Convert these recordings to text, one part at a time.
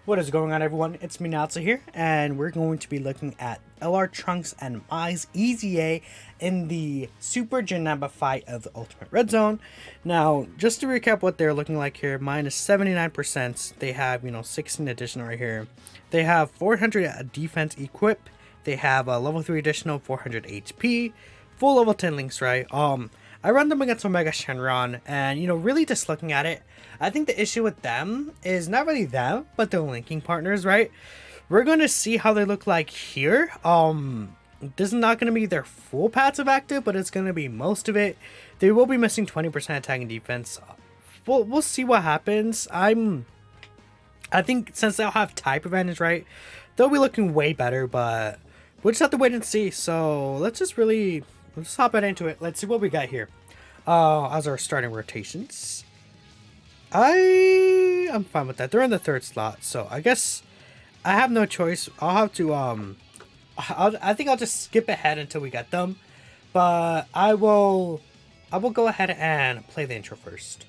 What is going on, everyone? It's me, Natsu here, and we're going to be looking at LR Trunks and Mai's EZA in the Super Janemba fight of the Ultimate Red Zone. Now, just to recap what they're looking like here, mine is 79%. They have, 16 additional right here. They have 400 defense equip. They have a level 3 additional 400 HP, full level 10 links, right? I run them against Omega Shenron, and really just looking at it, I think the issue with them is not really them, but their linking partners, right? We're going to see how they look like here. This is not going to be their full passive active, but it's going to be most of it. They will be missing 20% attack and defense. We'll see what happens. I think since they'll have type advantage, right, they'll be looking way better, but we'll just have to wait and see. So let's hop right into it. Let's see what we got here as our starting rotations. I'm fine with that. They're in the third slot, so I guess I have no choice. I'll have to I think I'll just skip ahead until we get them, but I will go ahead and play the intro first.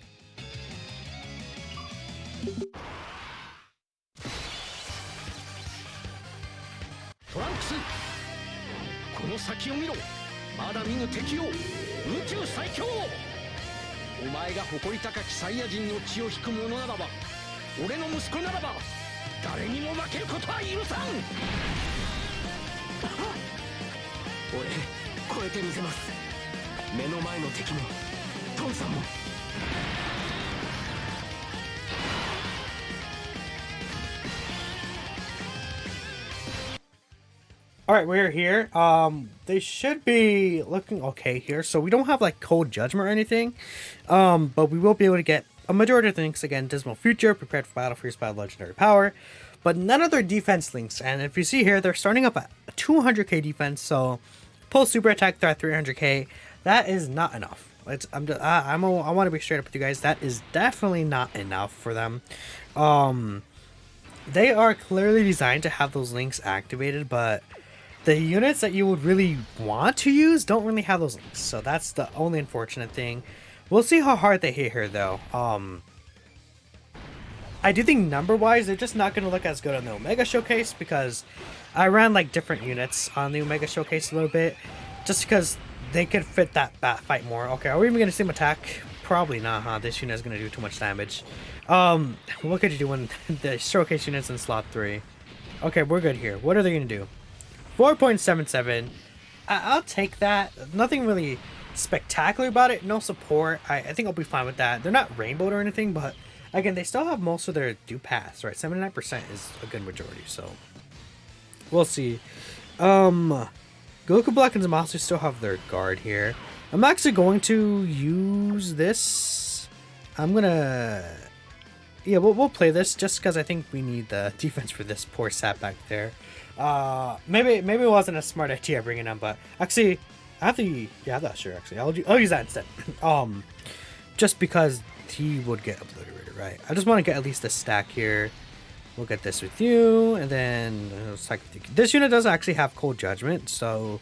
トランクス、この先を見ろ。まだ見ぬ敵を、宇宙最強。お前が誇り高きサイヤ人の血を引く者ならば、俺の息子ならば、誰にも負けることは許さん。俺、超えてみせます。目の前の敵も、トンさんも。Alright, we're here. They should be looking okay here. So we don't have like Cold Judgment or anything. But we will be able to get a majority of the links again. Dismal Future, Prepared for Battle, Freeze Battle, Legendary Power. But none of their defense links. And if you see here, they're starting up at 200k defense. So post super attack, they're at 300k. That is not enough. I want to be straight up with you guys. That is definitely not enough for them. They are clearly designed to have those links activated, but the units that you would really want to use don't really have those links, so that's the only unfortunate thing. We'll see how hard they hit here, though. I do think number-wise, they're just not going to look as good on the Omega Showcase, because I ran like different units on the Omega Showcase a little bit, just because they could fit that bat fight more. Okay, are we even going to see them attack? Probably not, huh? This unit is going to do too much damage. What could you do when the Showcase unit's in slot 3? Okay, we're good here. What are they going to do? 4.77. I'll take that. Nothing really spectacular about it. No support. I think I'll be fine with that. They're not rainbowed or anything, but again, they still have most of their due pass, right? 79% is a good majority, so we'll see. Goku Black and Zamasu still have their guard here. I'm actually going to use this. I'm gonna... Yeah, we'll play this just because I think we need the defense for this poor sap back there. Maybe it wasn't a smart idea bringing him, but actually, I have the... Yeah, I'm not sure, actually. I'll use that instead. Just because he would get obliterated, right? I just want to get at least a stack here. We'll get this with you, and then... This unit does actually have Cold Judgment, so...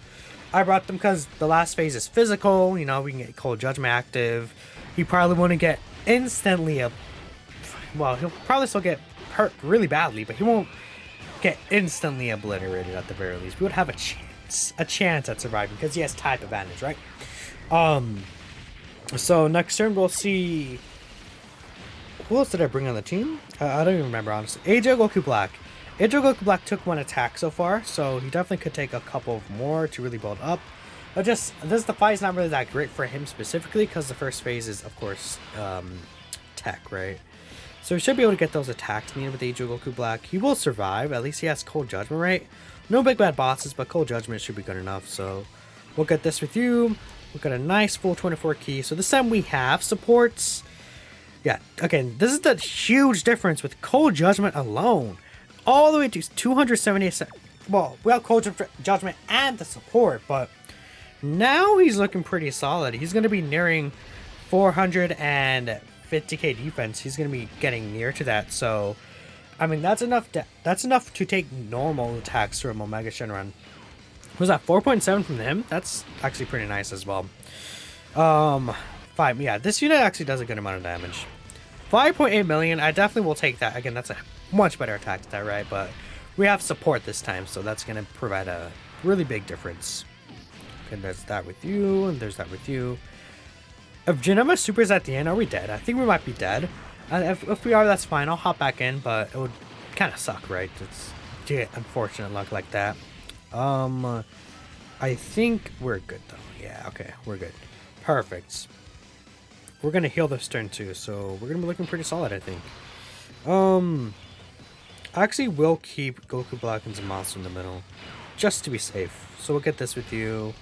I brought them because the last phase is physical. We can get Cold Judgment active. He probably won't get instantly well, he'll probably still get hurt really badly, but he won't get instantly obliterated at the very least. We would have a chance at surviving because he has type advantage, right? So next turn we'll see. Who else did I bring on the team? I don't even remember, honestly. AJ Goku Black. AJ Goku Black took one attack so far, so he definitely could take a couple more to really build up. But the fight is not really that great for him specifically because the first phase is, of course, tech, right? So he should be able to get those attacks needed with AJ Goku Black. He will survive. At least he has Cold Judgment, right? No big bad bosses, but Cold Judgment should be good enough. So we'll get this with you. We've got a nice full 24 key. So this time we have supports. Yeah, again, this is the huge difference with Cold Judgment alone. All the way to 278. Well, we have Cold Judgment and the support, but now he's looking pretty solid. He's going to be nearing 450k defense. He's going to be getting near to that. So, I mean, that's enough to take normal attacks from Omega Shenron. Was that 4.7 from him? That's actually pretty nice as well. 5. Yeah, this unit actually does a good amount of damage. 5.8 million, I definitely will take that. Again, that's a much better attack stat, right? But we have support this time, so that's going to provide a really big difference. Okay, there's that with you, and there's that with you. If Janemba supers at the end, are we dead? I think we might be dead. If we are, that's fine. I'll hop back in, but it would kind of suck, right? It's unfortunate luck like that. I think we're good, though. Yeah, okay, we're good. Perfect. We're going to heal this turn, too, so we're going to be looking pretty solid, I think. Actually, we'll keep Goku Black and Zamasu in the middle, just to be safe. So we'll get this with you.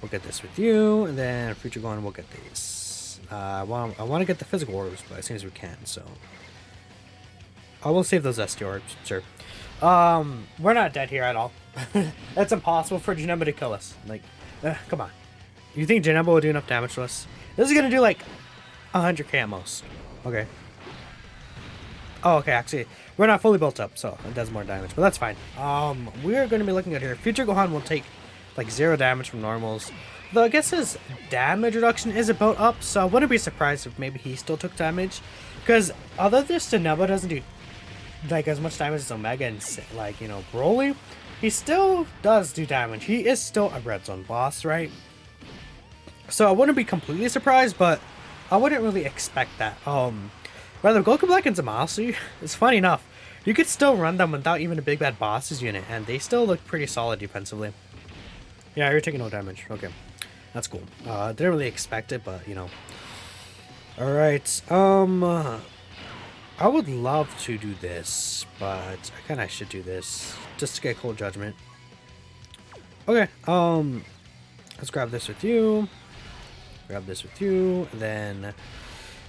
We'll get this with you, and then future going, we'll get these. I want to get the physical orbs, but as soon as we can, so I will save those ST orbs, sure. We're not dead here at all. That's impossible for Janemba to kill us. Like, come on. You think Janemba will do enough damage to us? This is gonna do like 100k at most. Okay. Oh, okay. Actually, we're not fully built up, so it does more damage, but that's fine. We are going to be looking at here. Future Gohan will take like 0 damage from normals. Though I guess his damage reduction is about up, so I wouldn't be surprised if maybe he still took damage. Because although this Janemba doesn't do like as much damage as Omega and like, you know, Broly, he still does do damage. He is still a red zone boss, right? So I wouldn't be completely surprised, but I wouldn't really expect that. Rather, Goku Black and Zamasu, it's funny enough, you could still run them without even a big bad bosses unit, and they still look pretty solid defensively. Yeah, you're taking no damage. Okay, that's cool. Didn't really expect it, but you know. All right. I would love to do this, but I kind of should do this just to get Cold Judgment. Okay. Let's grab this with you. Grab this with you, and then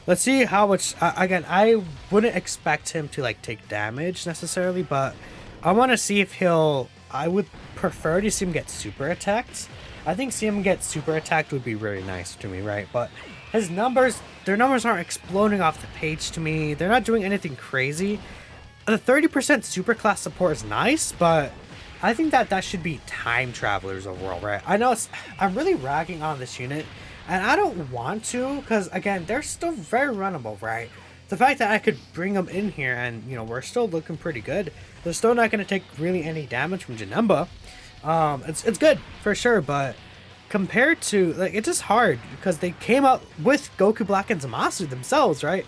let's see how much. Again, I wouldn't expect him to like take damage necessarily, but I want to see if he'll. I would prefer to see him get super attacked. I think seeing him get super attacked would be really nice to me, right? But his numbers, their numbers aren't exploding off the page to me. They're not doing anything crazy. The 30% super class support is nice, but I think that should be time travelers overall, right? I know I'm really ragging on this unit, and I don't want to, because again, they're still very runnable, right? The fact that I could bring them in here and, you know, we're still looking pretty good. They're still not going to take really any damage from Janemba. It's good for sure, but compared to, like, it's just hard because they came out with Goku Black and Zamasu themselves, right?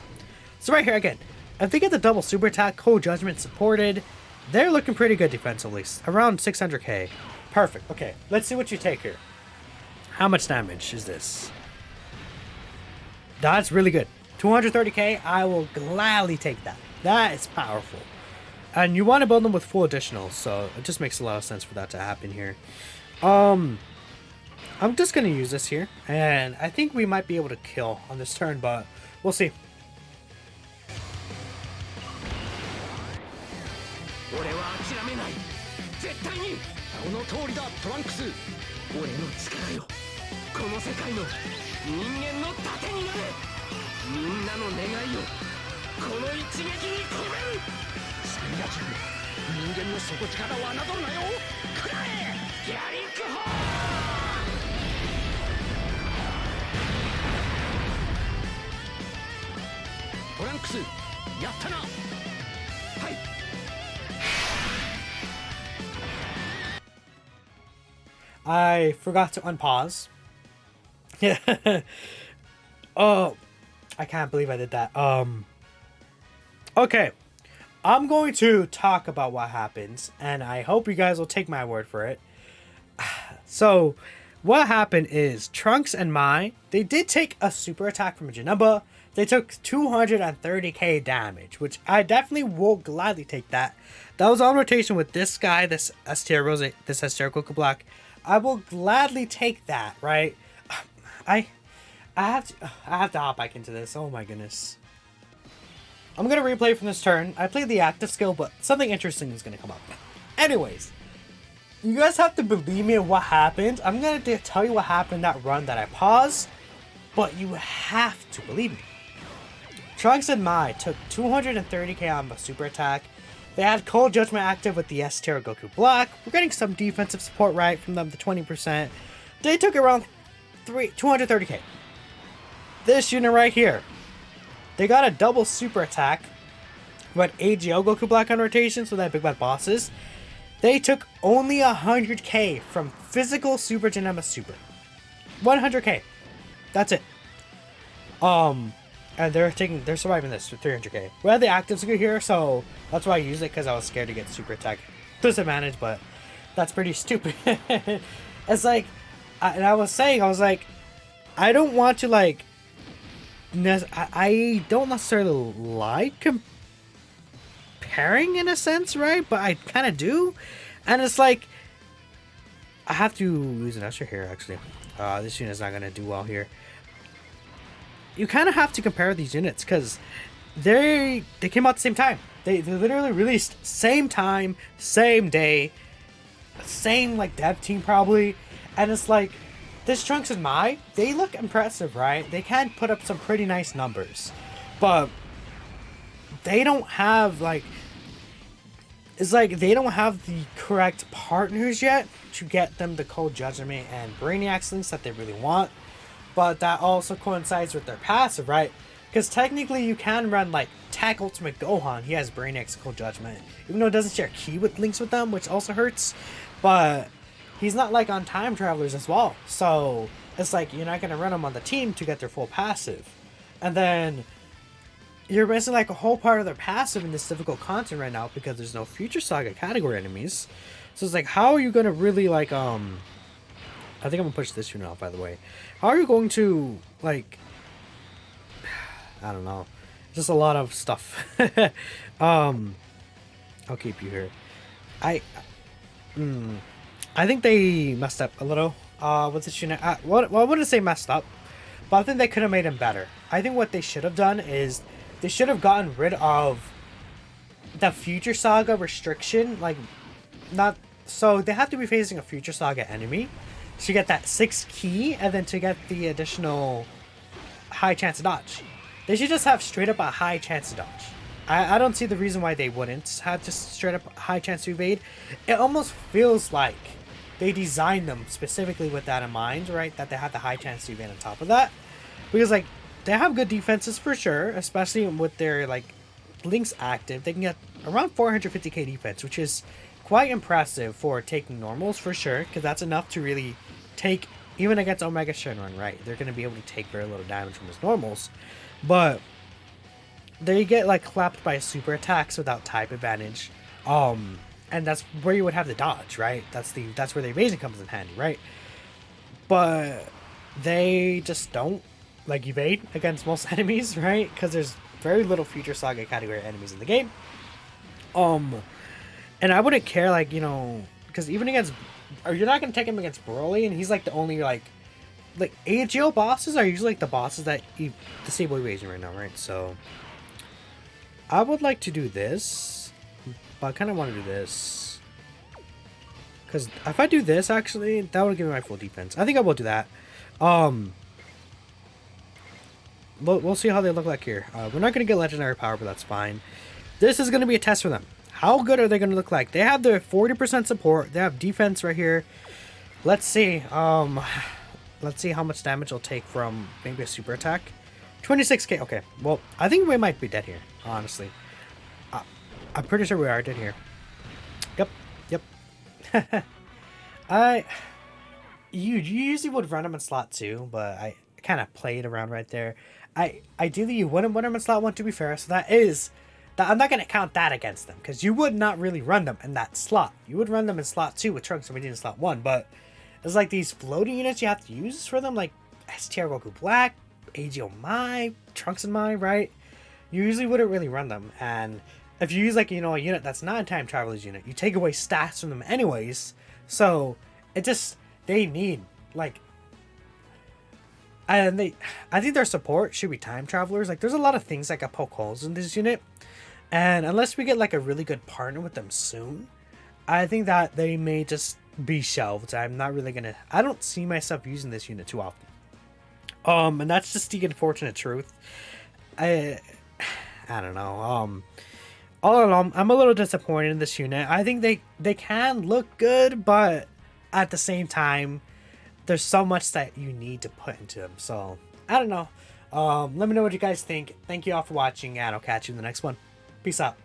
So right here, again, if they get the double super attack, Cold Judgment supported, they're looking pretty good defensively, around 600k. Perfect. Okay, let's see what you take here. How much damage is this? That's really good. 230k, I will gladly take that. That is powerful. And you want to build them with full additionals, so it just makes a lot of sense for that to happen here. I'm just going to use this here, and I think we might be able to kill on this turn, but we'll see. I forgot to unpause. Yeah. Oh, I can't believe I did that. Okay. I'm going to talk about what happens, and I hope you guys will take my word for it. So, what happened is Trunks and Mai, they did take a super attack from Janemba. They took 230k damage, which I definitely will gladly take that. That was on rotation with this guy, this STR Rose, this STR Goku Black. I will gladly take that, right? I have to hop back into this. Oh my goodness. I'm going to replay from this turn. I played the active skill, but something interesting is going to come up. Anyways, you guys have to believe me in what happened. I'm going to tell you what happened that run that I paused, but you have to believe me. Trunks and Mai took 230k on the super attack. They had Cold Judgment active with the S-Tier Goku Black. We're getting some defensive support right from them, the 20%. They took around 230k. This unit right here, They got a double super attack. But AGL Goku Black on rotation, so that big bad bosses. They took only 100k from physical Super Janemba Super. 100k. That's it. And they're surviving this with 300k. We had the actives good here, so that's why I used it, because I was scared to get super attack disadvantage, but that's pretty stupid. It's like, I was like, I don't want to like, I don't necessarily like comparing in a sense, right? But I kind of do, and it's like, I have to use an Usher here actually. This unit's not gonna do well here. You kind of have to compare these units because they came out at the same time. They literally released same time, same day, same like dev team probably, and it's like this Trunks and Mai, they look impressive, right? They can put up some pretty nice numbers, but they don't have like, it's like they don't have the correct partners yet to get them the Cold Judgment and Brainiac links that they really want. But that also coincides with their passive, right? Because technically you can run like Tech Ultimate Gohan. He has Brainiac's Cold Judgment. Even though it doesn't share key with links with them, which also hurts. But he's not like on Time Travelers as well. So it's like you're not going to run them on the team to get their full passive. And then you're missing like a whole part of their passive in this difficult content right now because there's no Future Saga category enemies. So it's like, how are you going to really like, I think I'm going to push this unit out, by the way. How are you going to, like, I don't know. Just a lot of stuff. I'll keep you here. I think they messed up a little with this unit. Well, I wouldn't say messed up, but I think they could have made him better. I think what they should have done is they should have gotten rid of the Future Saga restriction. Like, not... So they have to be facing a Future Saga enemy to get that 6 key, and then to get the additional high chance of dodge. They should just have straight up a high chance of dodge. I don't see the reason why they wouldn't have just straight up high chance to evade. It almost feels like they designed them specifically with that in mind, right? That they have the high chance to evade on top of that. Because like, they have good defenses for sure, especially with their like links active. They can get around 450k defense, which is quite impressive for taking normals for sure, because that's enough to really take, even against Omega Shenron, right? They're going to be able to take very little damage from his normals, but they get like clapped by super attacks without type advantage, and that's where you would have the dodge, right? That's where the evasion comes in handy, right? But they just don't like evade against most enemies, right? Because there's very little Future Saga category enemies in the game, and I wouldn't care, like, you know, because even against, or you're not going to take him against Broly, and he's like the only, like AGL bosses are usually like the bosses that disable evasion right now, right? So I would like to do this, but I kind of want to do this. Because if I do this, actually, that would give me my full defense. I think I will do that. We'll see how they look like here. We're not going to get legendary power, but that's fine. This is going to be a test for them. How good are they going to look like? They have their 40% support. They have defense right here. Let's see. Let's see how much damage they'll take from maybe a super attack. 26k. Okay. Well, I think we might be dead here, honestly. I'm pretty sure we are dead here. Yep. You usually would run them in slot 2, but I kind of played around right there. Ideally, you wouldn't run them in slot 1, to be fair. So I'm not going to count that against them, because you would not really run them in that slot. You would run them in slot 2 with Trunks and Vegeta in slot 1, but there's like these floating units you have to use for them, like STR Goku Black, AGO Mai, Trunks and Mai, right? You usually wouldn't really run them, and if you use like, you know, a unit that's not a Time Traveler's unit, you take away stats from them anyways, so it just, they need, like, and I think their support should be Time Travelers. Like, there's a lot of things that got poke holes in this unit, and unless we get like a really good partner with them soon, I think that they may just be shelved. I'm not really gonna, I don't see myself using this unit too often. And that's just the unfortunate truth. I don't know. All in all, I'm a little disappointed in this unit. I think they can look good, but at the same time, there's so much that you need to put into them. So I don't know. Let me know what you guys think. Thank you all for watching, and I'll catch you in the next one. Peace out.